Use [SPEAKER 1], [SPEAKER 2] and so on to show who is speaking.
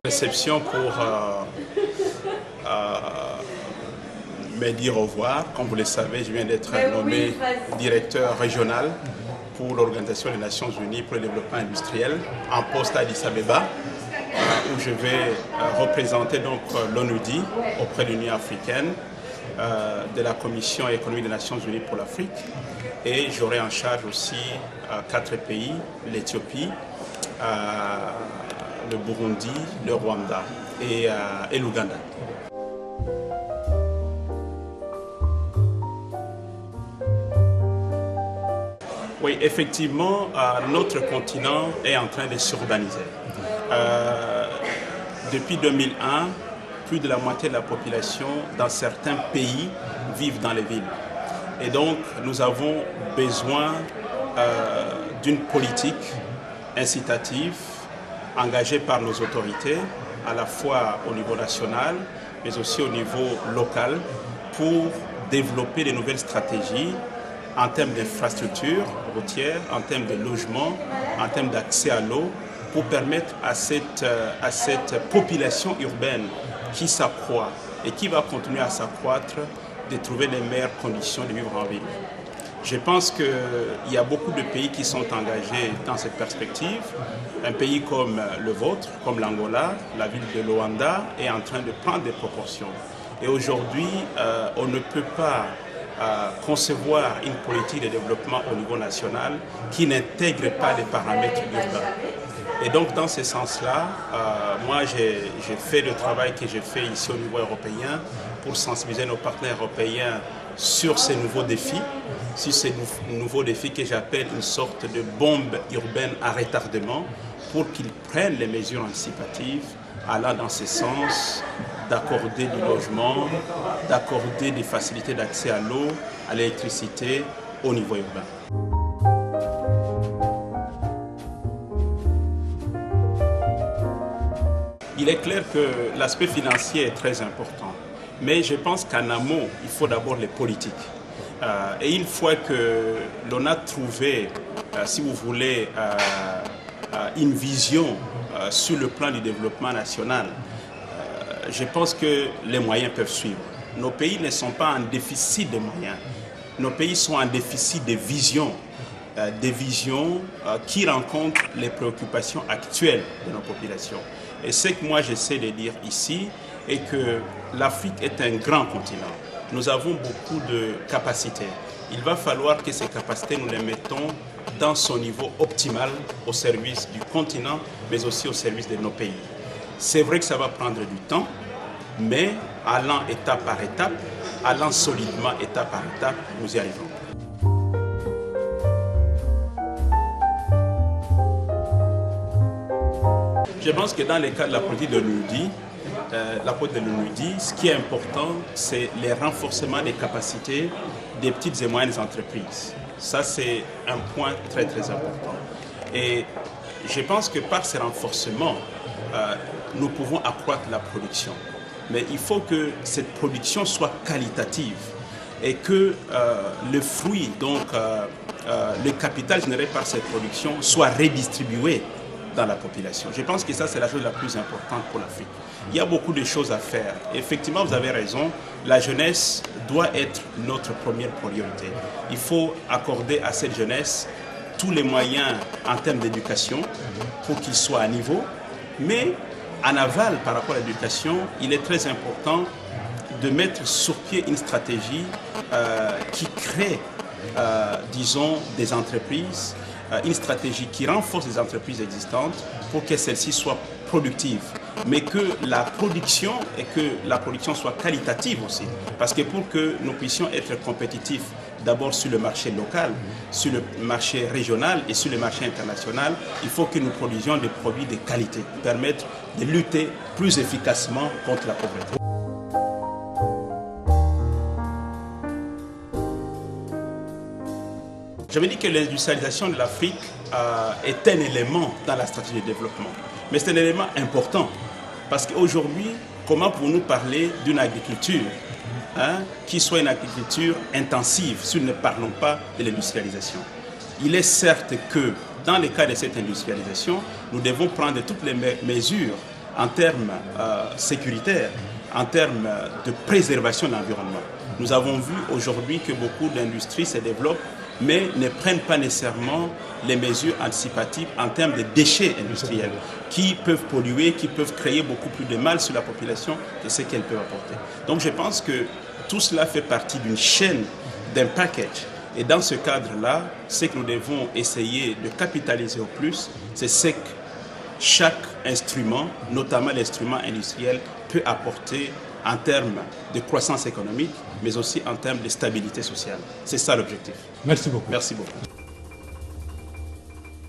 [SPEAKER 1] Réception pour me dire au revoir. Comme vous le savez, je viens d'être nommé directeur régional pour l'Organisation des Nations Unies pour le développement industriel en poste à Addis Abeba, où je vais représenter donc l'ONUDI auprès de l'Union africaine, de la Commission économique des Nations Unies pour l'Afrique, et j'aurai en charge aussi 4 pays, l'Éthiopie, le Burundi, le Rwanda et l'Ouganda. Oui, effectivement, notre continent est en train de s'urbaniser. Depuis 2001, plus de la moitié de la population dans certains pays vivent dans les villes. Et donc, nous avons besoin d'une politique incitative engagée par nos autorités, à la fois au niveau national, mais aussi au niveau local, pour développer de nouvelles stratégies en termes d'infrastructures routières, en termes de logement, en termes d'accès à l'eau, pour permettre à cette population urbaine qui s'accroît et qui va continuer à s'accroître de trouver les meilleures conditions de vivre en ville. Je pense qu'il y a beaucoup de pays qui sont engagés dans cette perspective. Un pays comme le vôtre, comme l'Angola, la ville de Luanda, est en train de prendre des proportions. Et aujourd'hui, on ne peut pas concevoir une politique de développement au niveau national qui n'intègre pas les paramètres urbains. Et donc, dans ce sens-là, moi, j'ai fait le travail que j'ai fait ici au niveau européen pour sensibiliser nos partenaires européens sur ces nouveaux défis, que j'appelle une sorte de bombe urbaine à retardement, pour qu'ils prennent les mesures anticipatives allant dans ce sens d'accorder du logement, d'accorder des facilités d'accès à l'eau, à l'électricité au niveau urbain. Il est clair que l'aspect financier est très important, mais je pense qu'en amont, il faut d'abord les politiques. Et une fois que l'on a trouvé, si vous voulez, une vision sur le plan du développement national, je pense que les moyens peuvent suivre. Nos pays ne sont pas en déficit de moyens. Nos pays sont en déficit de vision, des visions qui rencontrent les préoccupations actuelles de nos populations. Et ce que moi j'essaie de dire ici est que l'Afrique est un grand continent. Nous avons beaucoup de capacités. Il va falloir que ces capacités, nous les mettons dans son niveau optimal au service du continent, mais aussi au service de nos pays. C'est vrai que ça va prendre du temps, mais allant étape par étape, allant solidement étape par étape, nous y arrivons. Je pense que dans le cas de la politique de l'ONUDI, ce qui est important, c'est le renforcement des capacités des petites et moyennes entreprises. Ça, c'est un point très très important. Et je pense que par ces renforcements, nous pouvons accroître la production. Mais il faut que cette production soit qualitative et que le fruit, donc le capital généré par cette production, soit redistribué dans la population. Je pense que ça, c'est la chose la plus importante pour l'Afrique. Il y a beaucoup de choses à faire. Effectivement, vous avez raison, la jeunesse doit être notre première priorité. Il faut accorder à cette jeunesse tous les moyens en termes d'éducation pour qu'ils soient à niveau. Mais en aval, par rapport à l'éducation, il est très important de mettre sur pied une stratégie qui crée, disons, des entreprises, une stratégie qui renforce les entreprises existantes pour que celles-ci soient productives, mais que la production soit qualitative aussi. Parce que pour que nous puissions être compétitifs d'abord sur le marché local, sur le marché régional et sur le marché international, il faut que nous produisions des produits de qualité qui permettent de lutter plus efficacement contre la pauvreté. J'avais dit que l'industrialisation de l'Afrique est un élément dans la stratégie de développement, mais c'est un élément important. Parce qu'aujourd'hui, comment pouvons-nous parler d'une agriculture qui soit une agriculture intensive si nous ne parlons pas de l'industrialisation? Il est certes que dans le cas de cette industrialisation, nous devons prendre toutes les mesures en termes sécuritaires, en termes de préservation de l'environnement. Nous avons vu aujourd'hui que beaucoup d'industries se développent, mais ne prennent pas nécessairement les mesures anticipatives en termes de déchets industriels qui peuvent polluer, qui peuvent créer beaucoup plus de mal sur la population que ce qu'elles peuvent apporter. Donc je pense que tout cela fait partie d'une chaîne, d'un package. Et dans ce cadre-là, ce que nous devons essayer de capitaliser au plus, c'est ce que chaque instrument, notamment l'instrument industriel, peut apporter en termes de croissance économique, mais aussi en termes de stabilité sociale. C'est ça l'objectif.
[SPEAKER 2] Merci beaucoup.
[SPEAKER 1] Merci beaucoup.